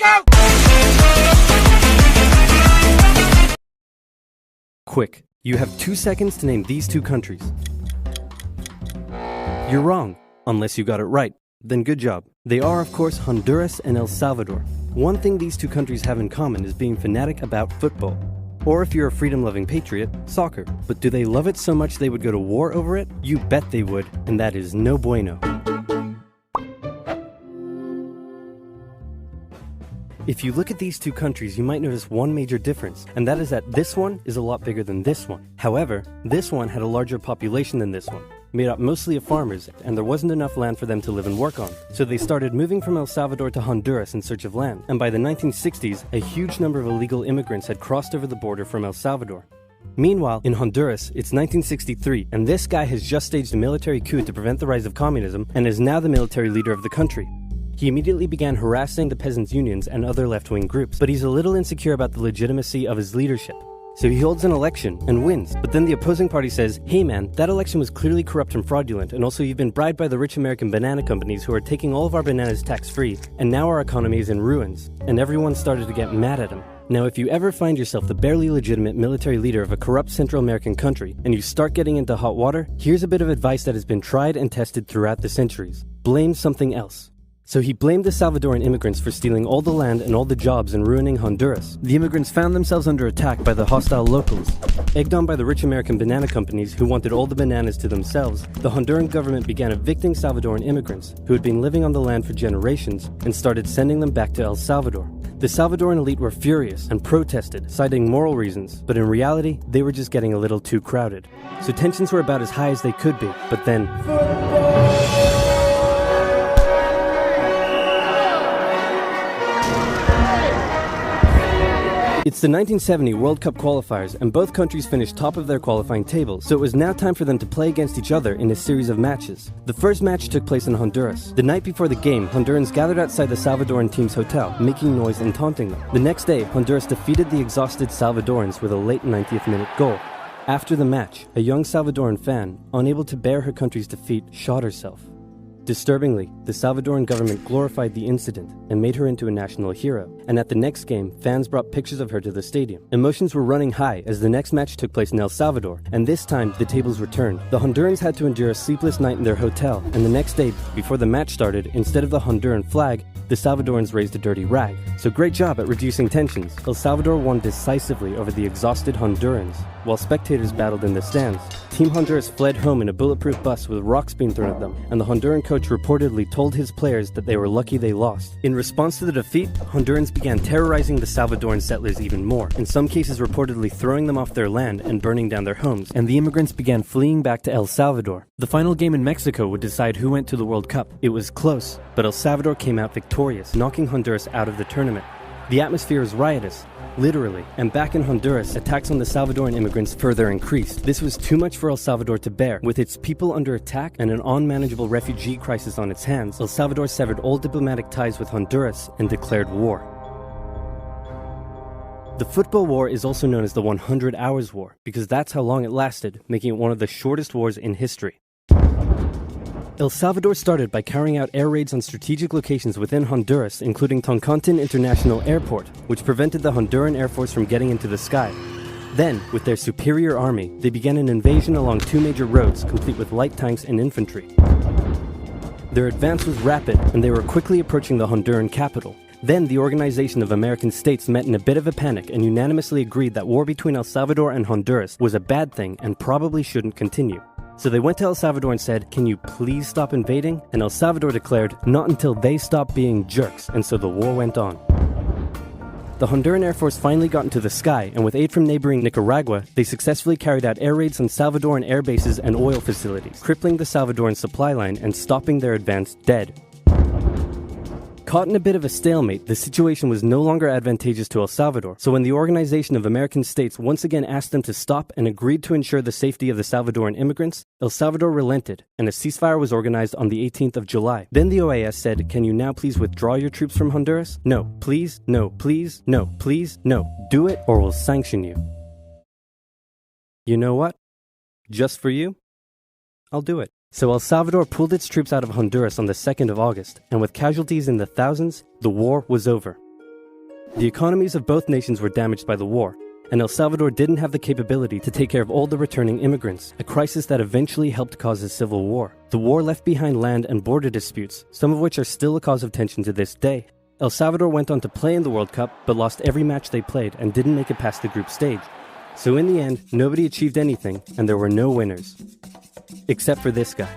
go! Quick, you have 2 seconds to name these 2 countries. You're wrong, unless you got it right. Then good job. They are, of course, Honduras and El Salvador. One thing these 2 countries have in common is being fanatic about football. Or if you're a freedom-loving patriot, soccer. But do they love it so much they would go to war over it? You bet they would, and that is no bueno. If you look at these 2 countries, you might notice one major difference, and that is that this one is a lot bigger than this one. However, this one had a larger population than this one, made up mostly of farmers, and there wasn't enough land for them to live and work on. So they started moving from El Salvador to Honduras in search of land, and by the 1960s, a huge number of illegal immigrants had crossed over the border from El Salvador. Meanwhile, in Honduras, it's 1963, and this guy has just staged a military coup to prevent the rise of communism, and is now the military leader of the country. He immediately began harassing the peasants' unions and other left-wing groups, but he's a little insecure about the legitimacy of his leadership. So he holds an election and wins, but then the opposing party says, hey man, that election was clearly corrupt and fraudulent, and also you've been bribed by the rich American banana companies who are taking all of our bananas tax-free, and now our economy is in ruins. And everyone started to get mad at him. Now if you ever find yourself the barely legitimate military leader of a corrupt Central American country, and you start getting into hot water, here's a bit of advice that has been tried and tested throughout the centuries. Blame something else. So he blamed the Salvadoran immigrants for stealing all the land and all the jobs and ruining Honduras. The immigrants found themselves under attack by the hostile locals. Egged on by the rich American banana companies who wanted all the bananas to themselves, the Honduran government began evicting Salvadoran immigrants who had been living on the land for generations and started sending them back to El Salvador. The Salvadoran elite were furious and protested, citing moral reasons, but in reality, they were just getting a little too crowded. So tensions were about as high as they could be, but then... It's the 1970 World Cup qualifiers, and both countries finished top of their qualifying table, so it was now time for them to play against each other in a series of matches. The first match took place in Honduras. The night before the game, Hondurans gathered outside the Salvadoran team's hotel, making noise and taunting them. The next day, Honduras defeated the exhausted Salvadorans with a late 90th minute goal. After the match, a young Salvadoran fan, unable to bear her country's defeat, shot herself. Disturbingly, the Salvadoran government glorified the incident and made her into a national hero, and at the next game, fans brought pictures of her to the stadium. Emotions were running high as the next match took place in El Salvador, and this time the tables were turned. The Hondurans had to endure a sleepless night in their hotel, and the next day, before the match started, instead of the Honduran flag, the Salvadorans raised a dirty rag. So great job at reducing tensions. El Salvador won decisively over the exhausted Hondurans, while spectators battled in the stands. Team Honduras fled home in a bulletproof bus with rocks being thrown at them, and the Honduran coach reportedly told his players that they were lucky they lost. In response to the defeat, Hondurans began terrorizing the Salvadoran settlers even more, in some cases reportedly throwing them off their land and burning down their homes, and the immigrants began fleeing back to El Salvador. The final game in Mexico would decide who went to the World Cup. It was close, but El Salvador came out victorious, knocking Honduras out of the tournament. The atmosphere was riotous, literally, and back in Honduras, attacks on the Salvadoran immigrants further increased. This was too much for El Salvador to bear. With its people under attack and an unmanageable refugee crisis on its hands, El Salvador severed all diplomatic ties with Honduras and declared war. The football war is also known as the 100 Hours War, because that's how long it lasted, making it one of the shortest wars in history. El Salvador started by carrying out air raids on strategic locations within Honduras, including Toncontin International Airport, which prevented the Honduran Air Force from getting into the sky. Then, with their superior army, they began an invasion along 2 major roads, complete with light tanks and infantry. Their advance was rapid, and they were quickly approaching the Honduran capital. Then the Organization of American States met in a bit of a panic and unanimously agreed that war between El Salvador and Honduras was a bad thing and probably shouldn't continue. So they went to El Salvador and said, "Can you please stop invading?" And El Salvador declared, "Not until they stop being jerks," and so the war went on. The Honduran Air Force finally got into the sky, and with aid from neighboring Nicaragua, they successfully carried out air raids on Salvadoran air bases and oil facilities, crippling the Salvadoran supply line and stopping their advance dead. Caught in a bit of a stalemate, the situation was no longer advantageous to El Salvador, so when the Organization of American States once again asked them to stop and agreed to ensure the safety of the Salvadoran immigrants, El Salvador relented, and a ceasefire was organized on the 18th of July. Then the OAS said, "Can you now please withdraw your troops from Honduras? No, please, no, please, no, please, no. Do it or we'll sanction you." You know what? Just for you, I'll do it. So El Salvador pulled its troops out of Honduras on the 2nd of August, and with casualties in the thousands, the war was over. The economies of both nations were damaged by the war, and El Salvador didn't have the capability to take care of all the returning immigrants, a crisis that eventually helped cause a civil war. The war left behind land and border disputes, some of which are still a cause of tension to this day. El Salvador went on to play in the World Cup, but lost every match they played and didn't make it past the group stage. So in the end, nobody achieved anything, and there were no winners. Except for this guy.